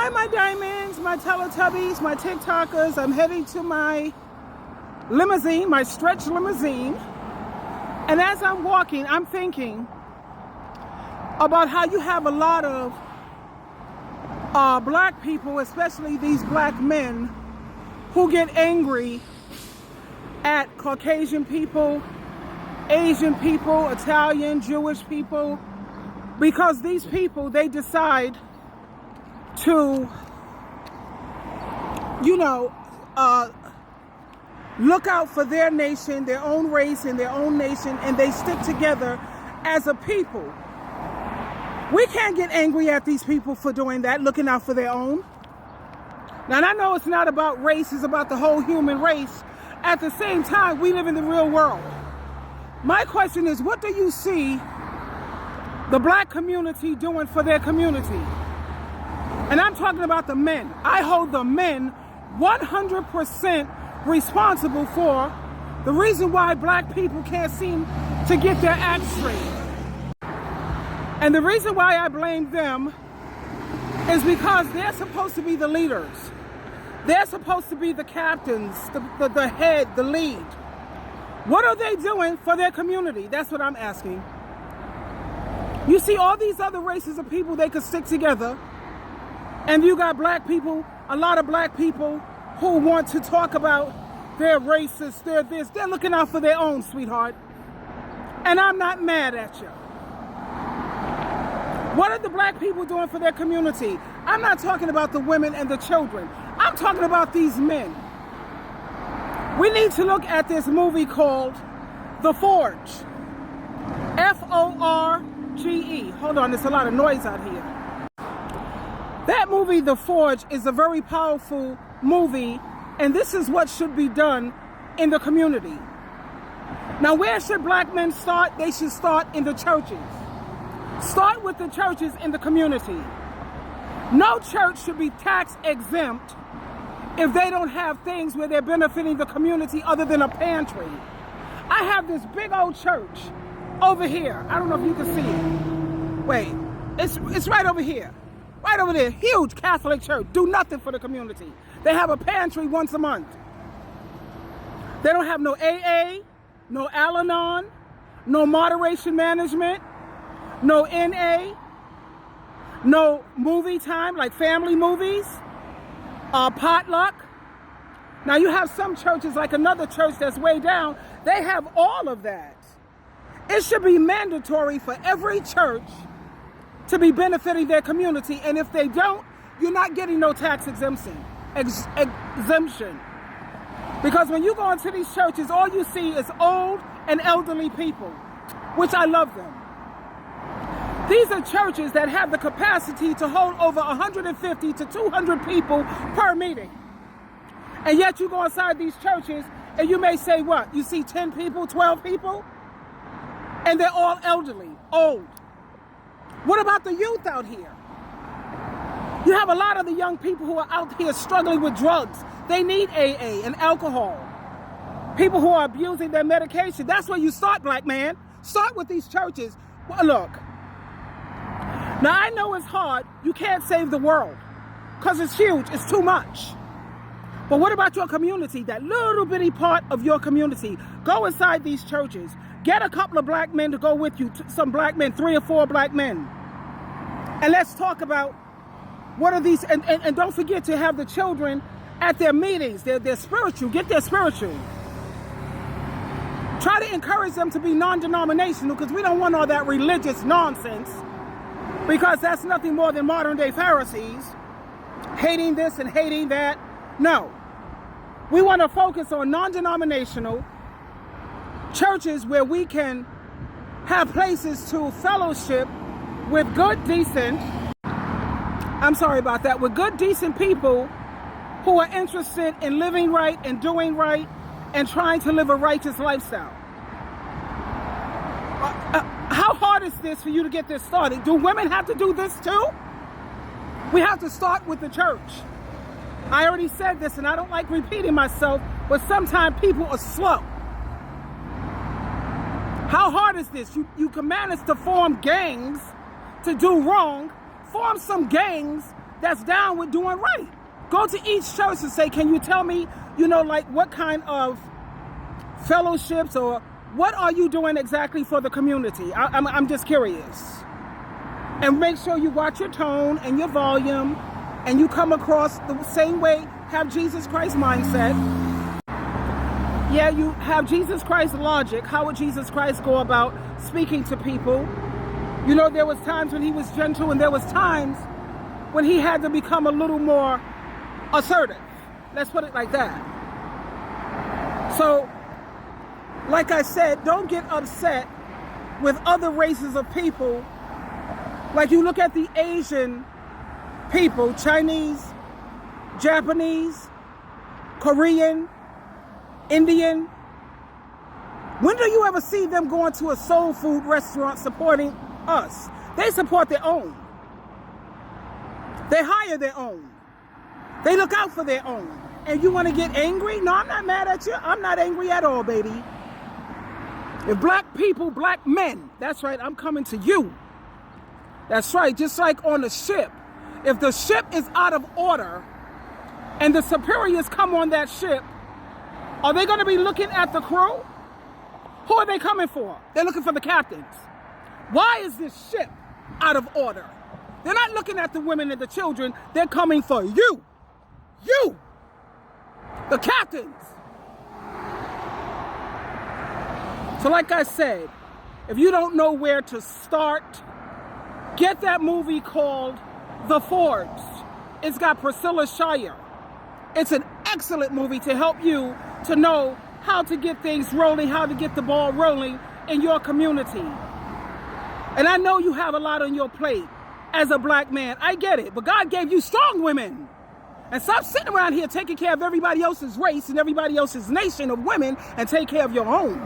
Hi, my diamonds, my Teletubbies, my TikTokers. I'm heading to my limousine, my stretch limousine. And as I'm walking, I'm thinking about how you have a lot of black people, especially these black men, who get angry at Caucasian people, Asian people, Italian, Jewish people, because these people, they decide to, look out for their nation, their own race and their own nation, and they stick together as a people. We can't get angry at these people for doing that, looking out for their own. Now, and I know it's not about race, it's about the whole human race. At the same time, we live in the real world. My question is, what do you see the black community doing for their community? And I'm talking about the men. I hold the men 100% responsible for the reason why black people can't seem to get their act straight. And the reason why I blame them is because they're supposed to be the leaders. They're supposed to be the captains, the head, the lead. What are they doing for their community? That's what I'm asking. You see, all these other races of people, they could stick together. And you got black people, a lot of black people who want to talk about they're racist, they're this. They're looking out for their own, sweetheart. And I'm not mad at you. What are the black people doing for their community? I'm not talking about the women and the children. I'm talking about these men. We need to look at this movie called The Forge. F-O-R-G-E. Hold on, there's a lot of noise out here. That movie, The Forge, is a very powerful movie, and this is what should be done in the community. Now, where should black men start? They should start in the churches. Start with the churches in the community. No church should be tax exempt if they don't have things where they're benefiting the community other than a pantry. I have this big old church over here. I don't know if you can see it. Wait, it's right over here. Right over there, huge Catholic church. Do nothing for the community. They have a pantry once a month. They don't have no AA, no Al-Anon, no moderation management, no NA, no movie time, like family movies, potluck. Now you have some churches, like another church that's way down, they have all of that. It should be mandatory for every church to be benefiting their community, and if they don't, you're not getting no tax exemption. Because when you go into these churches, all you see is old and elderly people, which I love them. These are churches that have the capacity to hold over 150 to 200 people per meeting. And yet you go inside these churches and you may say, what? You see 10 people, 12 people? And they're all elderly, old. What about the youth out here? You have a lot of the young people who are out here struggling with drugs. They need AA and alcohol. People who are abusing their medication. That's where you start, black man. Start with these churches. Well, look. Now, I know it's hard. You can't save the world because it's huge. It's too much. But what about your community? That little bitty part of your community. Go inside these churches. Get a couple of black men to go with you, some black men, 3 or 4 black men. And let's talk about what are these, and don't forget to have the children at their meetings. They're spiritual, get their spiritual. Try to encourage them to be non-denominational, because we don't want all that religious nonsense, because that's nothing more than modern day Pharisees, hating this and hating that. No, we want to focus on non-denominational churches where we can have places to fellowship with good, decent, with good, decent people who are interested in living right and doing right and trying to live a righteous lifestyle. How hard is this for you to get this started? Do women have to do this too? We have to start with the church. I already said this and I don't like repeating myself, but sometimes people are slow. How hard is this? You command us to form gangs to do wrong. Form some gangs that's down with doing right. Go to each church and say, can you tell me, like what kind of fellowships or what are you doing exactly for the community? I'm just curious. And make sure you watch your tone and your volume and you come across the same way, have Jesus Christ mindset. Yeah, you have Jesus Christ logic. How would Jesus Christ go about speaking to people? There was times when he was gentle and there was times when he had to become a little more assertive. Let's put it like that. So, like I said, don't get upset with other races of people. Like you look at the Asian people, Chinese, Japanese, Korean, Indian. When do you ever see them going to a soul food restaurant supporting us? They support their own. They hire their own. They look out for their own. And you want to get angry? No, I'm not mad at you. I'm not angry at all, baby. If black people, black men, that's right, I'm coming to you. That's right, just like on the ship. If the ship is out of order and the superiors come on that ship, are they going to be looking at the crew? Who are they coming for? They're looking for the captains. Why is this ship out of order? They're not looking at the women and the children. They're coming for you. You. The captains. So like I said, if you don't know where to start, get that movie called The Forge. It's got Priscilla Shirer. It's an excellent movie to help you to know how to get things rolling, how to get the ball rolling in your community. And I know you have a lot on your plate as a black man. I get it. But God gave you strong women. And stop sitting around here taking care of everybody else's race and everybody else's nation of women and take care of your own.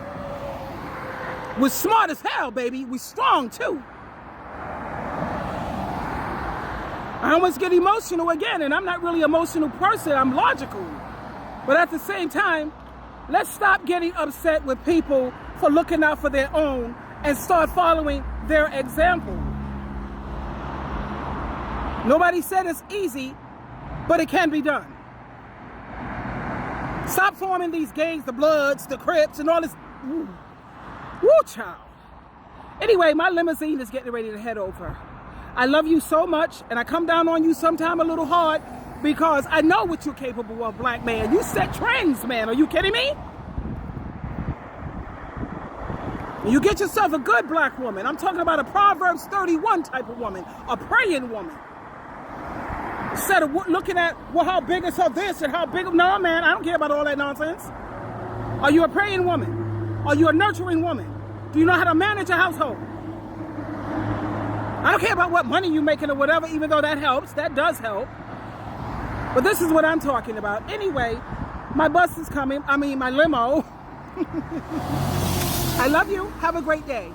We're smart as hell, baby. We're strong, too. I almost get emotional again, and I'm not really an emotional person. I'm logical. But at the same time, let's stop getting upset with people for looking out for their own and start following their example. Nobody said it's easy, but it can be done. Stop forming these gangs, the Bloods, the Crips, and all this. Woo, child. Anyway, my limousine is getting ready to head over. I love you so much, and I come down on you sometime a little hard because I know what you're capable of, black man. You set trends, man. Are you kidding me? You get yourself a good black woman. I'm talking about a Proverbs 31 type of woman, a praying woman. Instead of looking at, well, how big is her this and how big, no, man, I don't care about all that nonsense. Are you a praying woman? Are you a nurturing woman? Do you know how to manage a household? I don't care about what money you're making or whatever, even though that helps. That does help. But this is what I'm talking about. Anyway, my bus is coming. My limo. I love you. Have a great day.